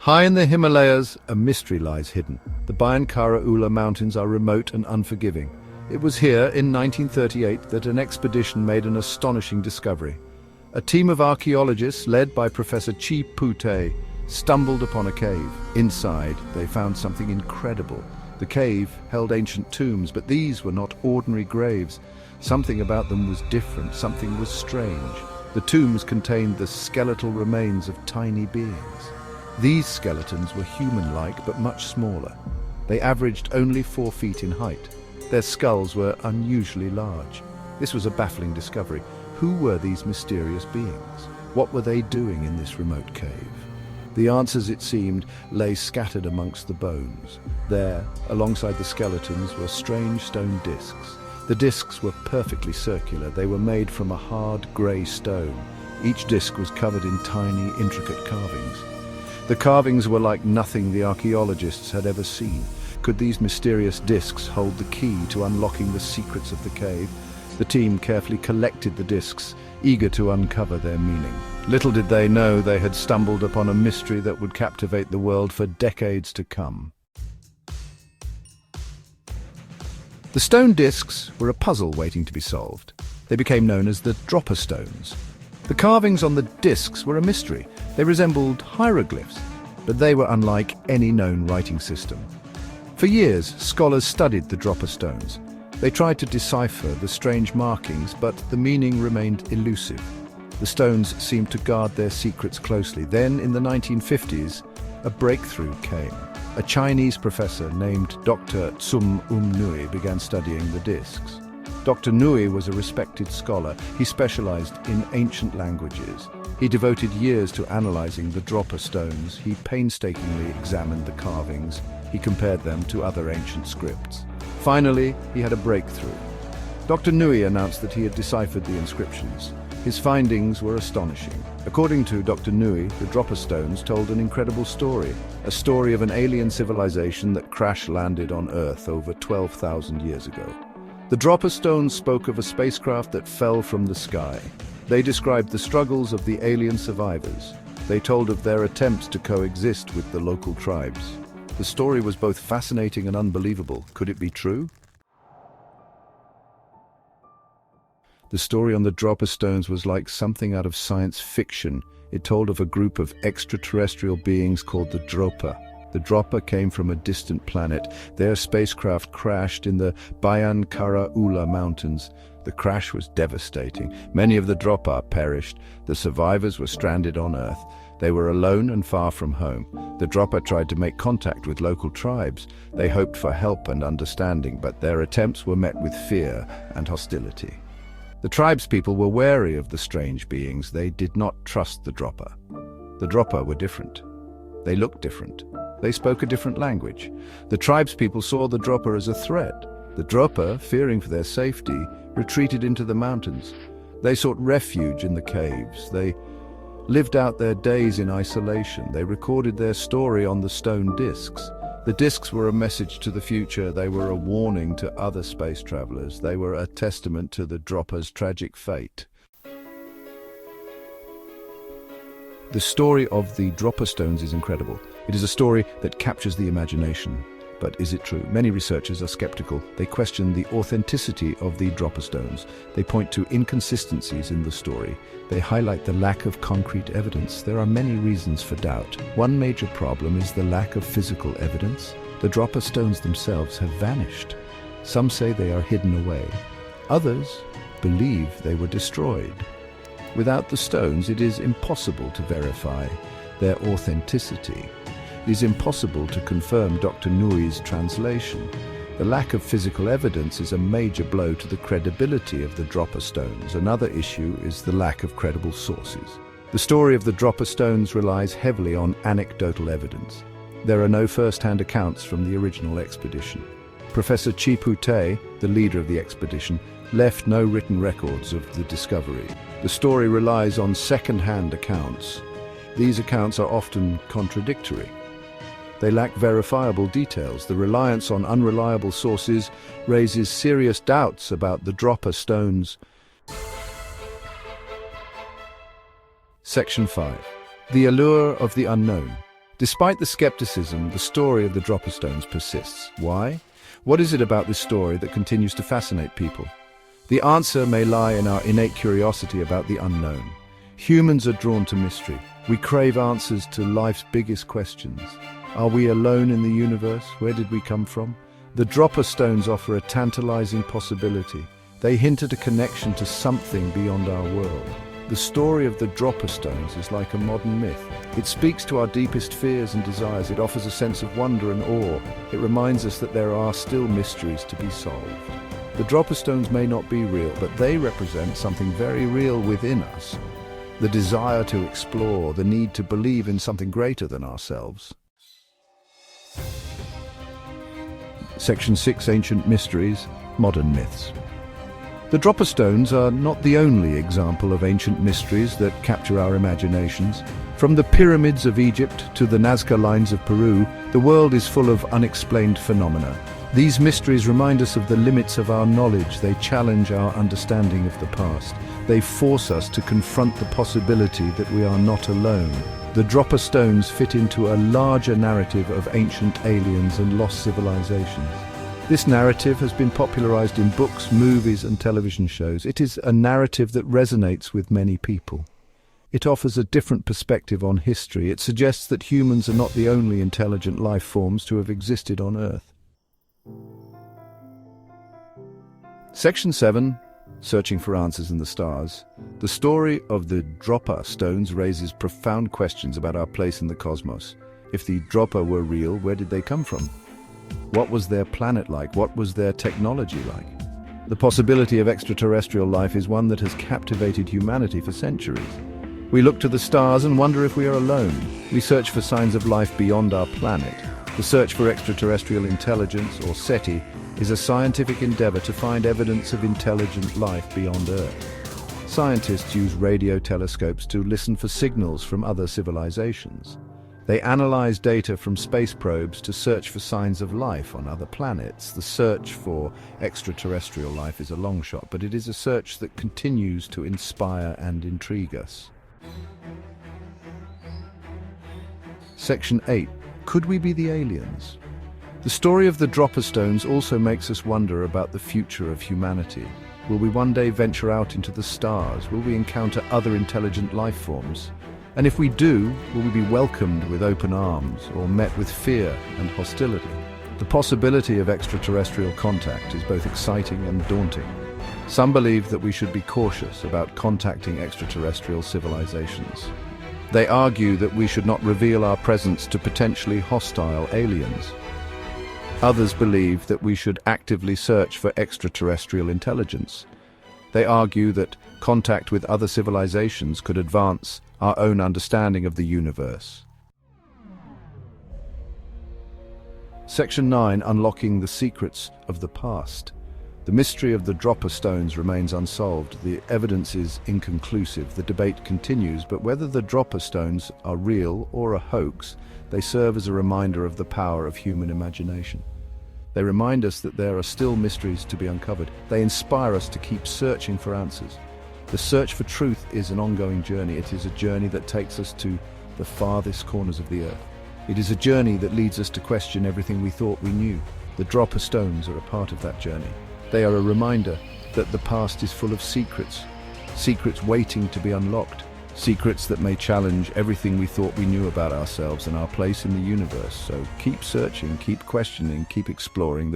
High in the Himalayas, a mystery lies hidden. The Baian-Kara-Ula mountains are remote and unforgiving. It was here, in 1938, that an expedition made an astonishing discovery. A team of archaeologists, led by Professor Chi-Pu-Te, stumbled upon a cave. Inside, they found something incredible. The cave held ancient tombs, but these were not ordinary graves. Something about them was different, something was strange. The tombs contained the skeletal remains of tiny beings. These skeletons were human-like, but much smaller. They averaged only 4 feet in height. Their skulls were unusually large. This was a baffling discovery. Who were these mysterious beings? What were they doing in this remote cave? The answers, it seemed, lay scattered amongst the bones. There, alongside the skeletons, were strange stone discs. The discs were perfectly circular. They were made from a hard, grey stone. Each disc was covered in tiny, intricate carvings. The carvings were like nothing the archaeologists had ever seen. Could these mysterious discs hold the key to unlocking the secrets of the cave? The team carefully collected the discs, eager to uncover their meaning. Little did they know they had stumbled upon a mystery that would captivate the world for decades to come. The stone discs were a puzzle waiting to be solved. They became known as the Dropa Stones. The carvings on the discs were a mystery. They resembled hieroglyphs, but they were unlike any known writing system. For years, scholars studied the Dropa Stones. They tried to decipher the strange markings, but the meaning remained elusive. The stones seemed to guard their secrets closely. Then, in the 1950s, a breakthrough came. A Chinese professor named Dr. Nui began studying the discs. Dr. Nui was a respected scholar. He specialized in ancient languages. He devoted years to analyzing the Dropa stones. He painstakingly examined the carvings. He compared them to other ancient scripts. Finally, he had a breakthrough. Dr. Nui announced that he had deciphered the inscriptions. His findings were astonishing. According to Dr. Nui, the Dropa stones told an incredible story, a story of an alien civilization that crash-landed on Earth over 12,000 years ago. The Dropa stones spoke of a spacecraft that fell from the sky. They described the struggles of the alien survivors. They told of their attempts to coexist with the local tribes. The story was both fascinating and unbelievable. Could it be true? The story on the Dropa stones was like something out of science fiction. It told of a group of extraterrestrial beings called the Dropa. The Dropa came from a distant planet. Their spacecraft crashed in the Baian-Kara-Ula mountains. The crash was devastating. Many of the Dropa perished. The survivors were stranded on Earth. They were alone and far from home. The Dropa tried to make contact with local tribes. They hoped for help and understanding, but their attempts were met with fear and hostility. The tribespeople were wary of the strange beings. They did not trust the Dropa. The Dropa were different. They looked different. They spoke a different language. The tribespeople saw the Dropa as a threat. The Dropa, fearing for their safety, retreated into the mountains. They sought refuge in the caves. They lived out their days in isolation. They recorded their story on the stone discs. The discs were a message to the future. They were a warning to other space travelers. They were a testament to the Dropa's tragic fate. The story of the Dropa stones is incredible. It is a story that captures the imagination. But is it true? Many researchers are skeptical. They question the authenticity of the Dropa stones. They point to inconsistencies in the story. They highlight the lack of concrete evidence. There are many reasons for doubt. One major problem is the lack of physical evidence. The Dropa stones themselves have vanished. Some say they are hidden away. Others believe they were destroyed. Without the stones, it is impossible to verify their authenticity. It is impossible to confirm Dr. Nui's translation. The lack of physical evidence is a major blow to the credibility of the Dropa stones. Another issue is the lack of credible sources. The story of the Dropa stones relies heavily on anecdotal evidence. There are no first-hand accounts from the original expedition. Professor Chi-Pu-Te, the leader of the expedition, left no written records of the discovery. The story relies on second-hand accounts. These accounts are often contradictory. They lack verifiable details. The reliance on unreliable sources raises serious doubts about the Dropa stones. Section 5. The allure of the unknown. Despite the skepticism, the story of the Dropa Stones persists. Why? What is it about this story that continues to fascinate people? The answer may lie in our innate curiosity about the unknown. Humans are drawn to mystery. We crave answers to life's biggest questions. Are we alone in the universe? Where did we come from? The Dropa Stones offer a tantalizing possibility. They hint at a connection to something beyond our world. The story of the Dropa Stones is like a modern myth. It speaks to our deepest fears and desires. It offers a sense of wonder and awe. It reminds us that there are still mysteries to be solved. The Dropa Stones may not be real, but they represent something very real within us. The desire to explore, the need to believe in something greater than ourselves. Section 6, Ancient Mysteries, Modern Myths. The Dropa Stones are not the only example of ancient mysteries that capture our imaginations. From the pyramids of Egypt to the Nazca lines of Peru, the world is full of unexplained phenomena. These mysteries remind us of the limits of our knowledge. They challenge our understanding of the past. They force us to confront the possibility that we are not alone. The Dropa Stones fit into a larger narrative of ancient aliens and lost civilizations. This narrative has been popularized in books, movies, and television shows. It is a narrative that resonates with many people. It offers a different perspective on history. It suggests that humans are not the only intelligent life forms to have existed on Earth. Section 7, Searching for Answers in the Stars. The story of the Dropa Stones raises profound questions about our place in the cosmos. If the Dropa were real, where did they come from? What was their planet like? What was their technology like? The possibility of extraterrestrial life is one that has captivated humanity for centuries. We look to the stars and wonder if we are alone. We search for signs of life beyond our planet. The search for extraterrestrial intelligence, or SETI, is a scientific endeavor to find evidence of intelligent life beyond Earth. Scientists use radio telescopes to listen for signals from other civilizations. They analyze data from space probes to search for signs of life on other planets. The search for extraterrestrial life is a long shot, but it is a search that continues to inspire and intrigue us. Section 8. Could we be the aliens? The story of the Dropa Stones also makes us wonder about the future of humanity. Will we one day venture out into the stars? Will we encounter other intelligent life forms? And if we do, will we be welcomed with open arms or met with fear and hostility? The possibility of extraterrestrial contact is both exciting and daunting. Some believe that we should be cautious about contacting extraterrestrial civilizations. They argue that we should not reveal our presence to potentially hostile aliens. Others believe that we should actively search for extraterrestrial intelligence. They argue that contact with other civilizations could advance our own understanding of the universe. Section 9. Unlocking the Secrets of the Past. The mystery of the Dropa Stones remains unsolved. The evidence is inconclusive. The debate continues, but whether the Dropa Stones are real or a hoax, they serve as a reminder of the power of human imagination. They remind us that there are still mysteries to be uncovered. They inspire us to keep searching for answers. The search for truth is an ongoing journey. It is a journey that takes us to the farthest corners of the earth. It is a journey that leads us to question everything we thought we knew. The Dropa Stones are a part of that journey. They are a reminder that the past is full of secrets, secrets waiting to be unlocked, secrets that may challenge everything we thought we knew about ourselves and our place in the universe. So keep searching, keep questioning, keep exploring.